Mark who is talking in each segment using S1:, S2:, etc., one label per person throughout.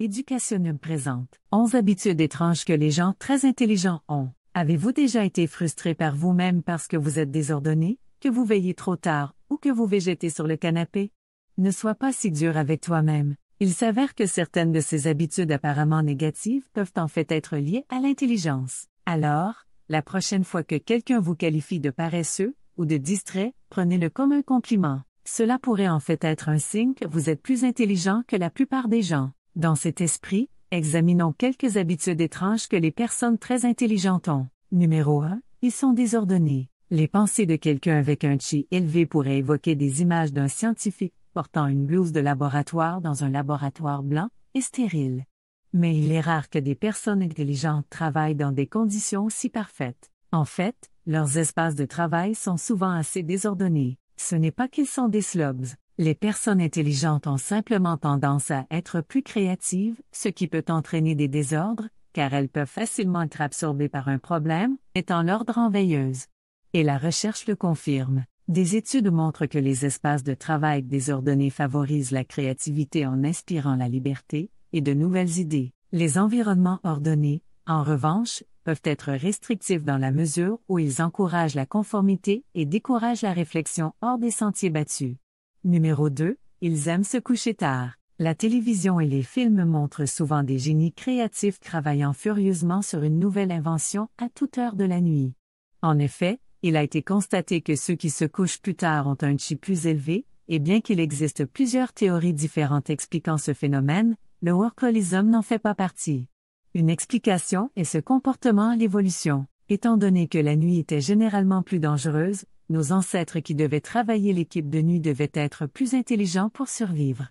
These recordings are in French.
S1: Educationum présente 11 habitudes étranges que les gens très intelligents ont. Avez-vous déjà été frustré par vous-même parce que vous êtes désordonné, que vous veillez trop tard ou que vous végétez sur le canapé? Ne sois pas si dur avec toi-même. Il s'avère que certaines de ces habitudes apparemment négatives peuvent en fait être liées à l'intelligence. Alors, la prochaine fois que quelqu'un vous qualifie de paresseux ou de distrait, prenez-le comme un compliment. Cela pourrait en fait être un signe que vous êtes plus intelligent que la plupart des gens. Dans cet esprit, examinons quelques habitudes étranges que les personnes très intelligentes ont. Numéro 1. Ils sont désordonnés. Les pensées de quelqu'un avec un chi élevé pourraient évoquer des images d'un scientifique portant une blouse de laboratoire dans un laboratoire blanc et stérile. Mais il est rare que des personnes intelligentes travaillent dans des conditions aussi parfaites. En fait, leurs espaces de travail sont souvent assez désordonnés. Ce n'est pas qu'ils sont des slobs. Les personnes intelligentes ont simplement tendance à être plus créatives, ce qui peut entraîner des désordres, car elles peuvent facilement être absorbées par un problème, étant l'ordre en veilleuse. Et la recherche le confirme. Des études montrent que les espaces de travail désordonnés favorisent la créativité en inspirant la liberté et de nouvelles idées. Les environnements ordonnés, en revanche, peuvent être restrictifs dans la mesure où ils encouragent la conformité et découragent la réflexion hors des sentiers battus. Numéro 2. Ils aiment se coucher tard. La télévision et les films montrent souvent des génies créatifs travaillant furieusement sur une nouvelle invention à toute heure de la nuit. En effet, il a été constaté que ceux qui se couchent plus tard ont un chi plus élevé, et bien qu'il existe plusieurs théories différentes expliquant ce phénomène, le workaholisme n'en fait pas partie. Une explication est ce comportement à l'évolution. Étant donné que la nuit était généralement plus dangereuse, nos ancêtres qui devaient travailler l'équipe de nuit devaient être plus intelligents pour survivre.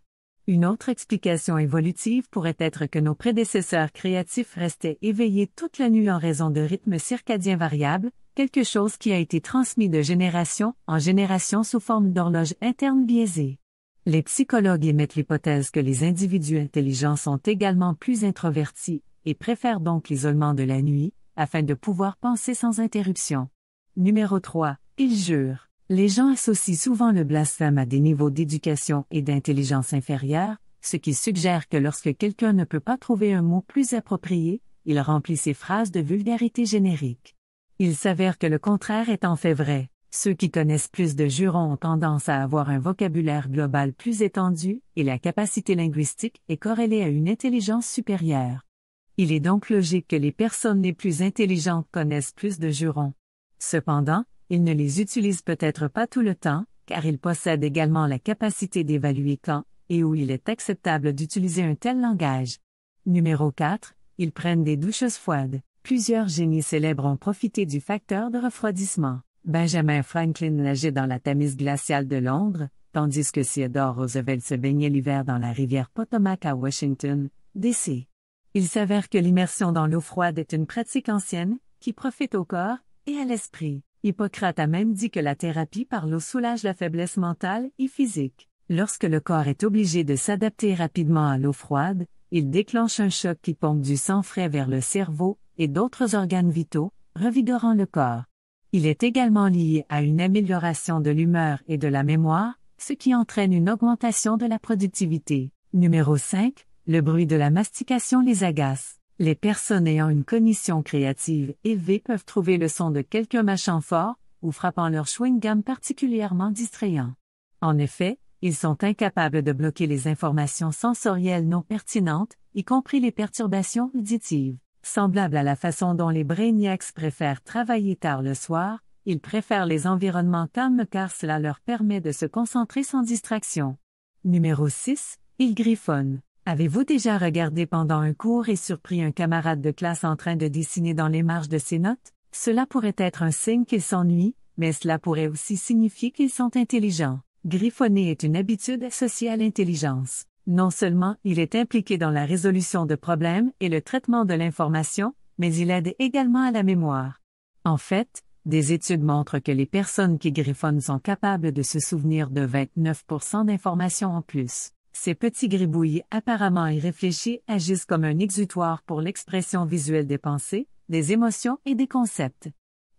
S1: Une autre explication évolutive pourrait être que nos prédécesseurs créatifs restaient éveillés toute la nuit en raison de rythmes circadiens variables, quelque chose qui a été transmis de génération en génération sous forme d'horloge interne biaisée. Les psychologues émettent l'hypothèse que les individus intelligents sont également plus introvertis et préfèrent donc l'isolement de la nuit, afin de pouvoir penser sans interruption. Numéro 3. Ils jurent. Les gens associent souvent le blasphème à des niveaux d'éducation et d'intelligence inférieurs, ce qui suggère que lorsque quelqu'un ne peut pas trouver un mot plus approprié, il remplit ses phrases de vulgarité générique. Il s'avère que le contraire est en fait vrai. Ceux qui connaissent plus de jurons ont tendance à avoir un vocabulaire global plus étendu et la capacité linguistique est corrélée à une intelligence supérieure. Il est donc logique que les personnes les plus intelligentes connaissent plus de jurons. Cependant, ils ne les utilisent peut-être pas tout le temps, car ils possèdent également la capacité d'évaluer quand et où il est acceptable d'utiliser un tel langage. Numéro 4. Ils prennent des douches froides. Plusieurs génies célèbres ont profité du facteur de refroidissement. Benjamin Franklin nageait dans la Tamise glaciale de Londres, tandis que Theodore Roosevelt se baignait l'hiver dans la rivière Potomac à Washington, D.C. Il s'avère que l'immersion dans l'eau froide est une pratique ancienne, qui profite au corps et à l'esprit. Hippocrate a même dit que la thérapie par l'eau soulage la faiblesse mentale et physique. Lorsque le corps est obligé de s'adapter rapidement à l'eau froide, il déclenche un choc qui pompe du sang frais vers le cerveau et d'autres organes vitaux, revigorant le corps. Il est également lié à une amélioration de l'humeur et de la mémoire, ce qui entraîne une augmentation de la productivité. Numéro 5. Le bruit de la mastication les agace. Les personnes ayant une cognition créative élevée peuvent trouver le son de quelqu'un mâchant fort ou frappant leur chewing-gum particulièrement distrayant. En effet, ils sont incapables de bloquer les informations sensorielles non pertinentes, y compris les perturbations auditives. Semblable à la façon dont les brainiacs préfèrent travailler tard le soir, ils préfèrent les environnements calmes car cela leur permet de se concentrer sans distraction. Numéro 6. Ils griffonnent. Avez-vous déjà regardé pendant un cours et surpris un camarade de classe en train de dessiner dans les marges de ses notes? Cela pourrait être un signe qu'ils s'ennuient, mais cela pourrait aussi signifier qu'ils sont intelligents. Griffonner est une habitude associée à l'intelligence. Non seulement il est impliqué dans la résolution de problèmes et le traitement de l'information, mais il aide également à la mémoire. En fait, des études montrent que les personnes qui griffonnent sont capables de se souvenir de 29% d'informations en plus. Ces petits gribouillis apparemment irréfléchis agissent comme un exutoire pour l'expression visuelle des pensées, des émotions et des concepts.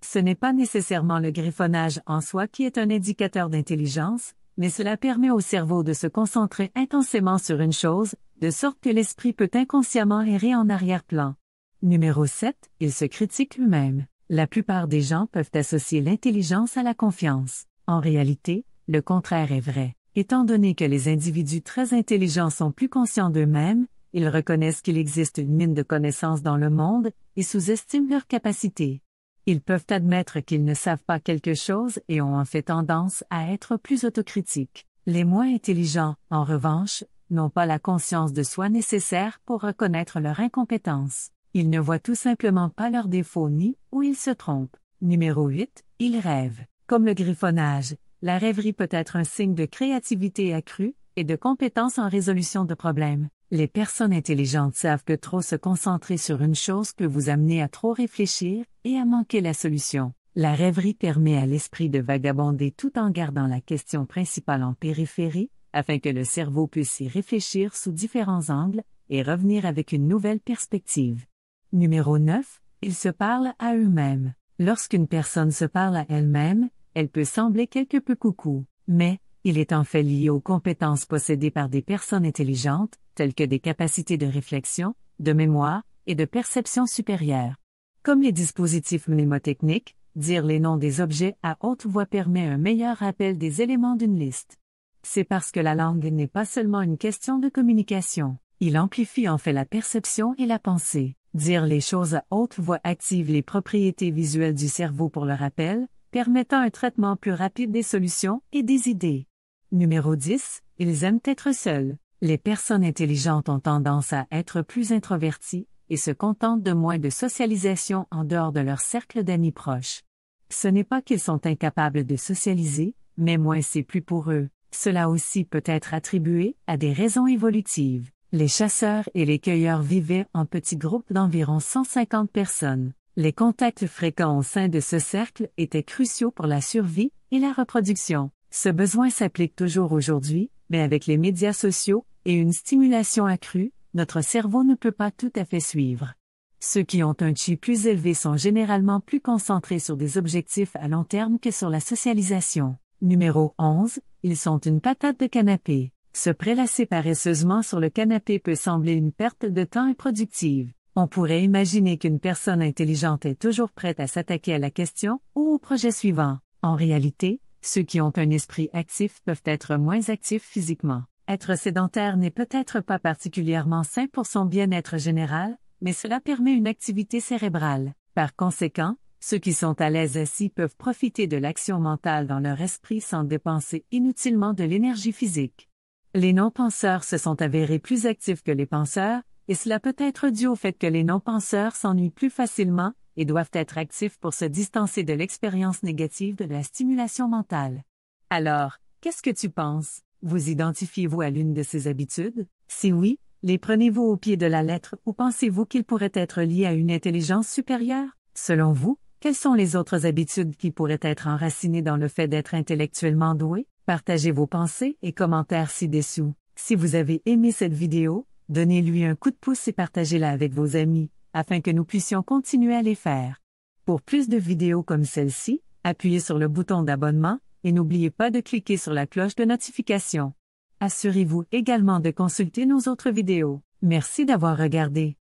S1: Ce n'est pas nécessairement le griffonnage en soi qui est un indicateur d'intelligence, mais cela permet au cerveau de se concentrer intensément sur une chose, de sorte que l'esprit peut inconsciemment errer en arrière-plan. Numéro 7, il se critique lui-même. La plupart des gens peuvent associer l'intelligence à la confiance. En réalité, le contraire est vrai. Étant donné que les individus très intelligents sont plus conscients d'eux-mêmes, ils reconnaissent qu'il existe une mine de connaissances dans le monde et sous-estiment leurs capacités. Ils peuvent admettre qu'ils ne savent pas quelque chose et ont en fait tendance à être plus autocritiques. Les moins intelligents, en revanche, n'ont pas la conscience de soi nécessaire pour reconnaître leur incompétence. Ils ne voient tout simplement pas leurs défauts ni où ils se trompent. Numéro 8, ils rêvent. Comme le griffonnage, la rêverie peut être un signe de créativité accrue et de compétence en résolution de problèmes. Les personnes intelligentes savent que trop se concentrer sur une chose peut vous amener à trop réfléchir et à manquer la solution. La rêverie permet à l'esprit de vagabonder tout en gardant la question principale en périphérie, afin que le cerveau puisse y réfléchir sous différents angles et revenir avec une nouvelle perspective. Numéro 9, ils se parlent à eux-mêmes. Lorsqu'une personne se parle à elle-même, elle peut sembler quelque peu coucou, mais il est en fait lié aux compétences possédées par des personnes intelligentes, telles que des capacités de réflexion, de mémoire et de perception supérieure. Comme les dispositifs mnémotechniques, dire les noms des objets à haute voix permet un meilleur rappel des éléments d'une liste. C'est parce que la langue n'est pas seulement une question de communication, il amplifie en fait la perception et la pensée. Dire les choses à haute voix active les propriétés visuelles du cerveau pour le rappel, permettant un traitement plus rapide des solutions et des idées. Numéro 10, ils aiment être seuls. Les personnes intelligentes ont tendance à être plus introverties et se contentent de moins de socialisation en dehors de leur cercle d'amis proches. Ce n'est pas qu'ils sont incapables de socialiser, mais moins c'est plus pour eux. Cela aussi peut être attribué à des raisons évolutives. Les chasseurs et les cueilleurs vivaient en petits groupes d'environ 150 personnes. Les contacts fréquents au sein de ce cercle étaient cruciaux pour la survie et la reproduction. Ce besoin s'applique toujours aujourd'hui, mais avec les médias sociaux et une stimulation accrue, notre cerveau ne peut pas tout à fait suivre. Ceux qui ont un QI plus élevé sont généralement plus concentrés sur des objectifs à long terme que sur la socialisation. Numéro 11, ils sont une patate de canapé. Se prélasser paresseusement sur le canapé peut sembler une perte de temps improductive. On pourrait imaginer qu'une personne intelligente est toujours prête à s'attaquer à la question ou au projet suivant. En réalité, ceux qui ont un esprit actif peuvent être moins actifs physiquement. Être sédentaire n'est peut-être pas particulièrement sain pour son bien-être général, mais cela permet une activité cérébrale. Par conséquent, ceux qui sont à l'aise assis peuvent profiter de l'action mentale dans leur esprit sans dépenser inutilement de l'énergie physique. Les non-penseurs se sont avérés plus actifs que les penseurs, et cela peut être dû au fait que les non-penseurs s'ennuient plus facilement et doivent être actifs pour se distancer de l'expérience négative de la stimulation mentale. Alors, qu'est-ce que tu penses? Vous identifiez-vous à l'une de ces habitudes? Si oui, les prenez-vous au pied de la lettre ou pensez-vous qu'ils pourraient être liés à une intelligence supérieure? Selon vous, quelles sont les autres habitudes qui pourraient être enracinées dans le fait d'être intellectuellement doué? Partagez vos pensées et commentaires ci-dessous. Si vous avez aimé cette vidéo, donnez-lui un coup de pouce et partagez-la avec vos amis, afin que nous puissions continuer à les faire. Pour plus de vidéos comme celle-ci, appuyez sur le bouton d'abonnement et n'oubliez pas de cliquer sur la cloche de notification. Assurez-vous également de consulter nos autres vidéos. Merci d'avoir regardé.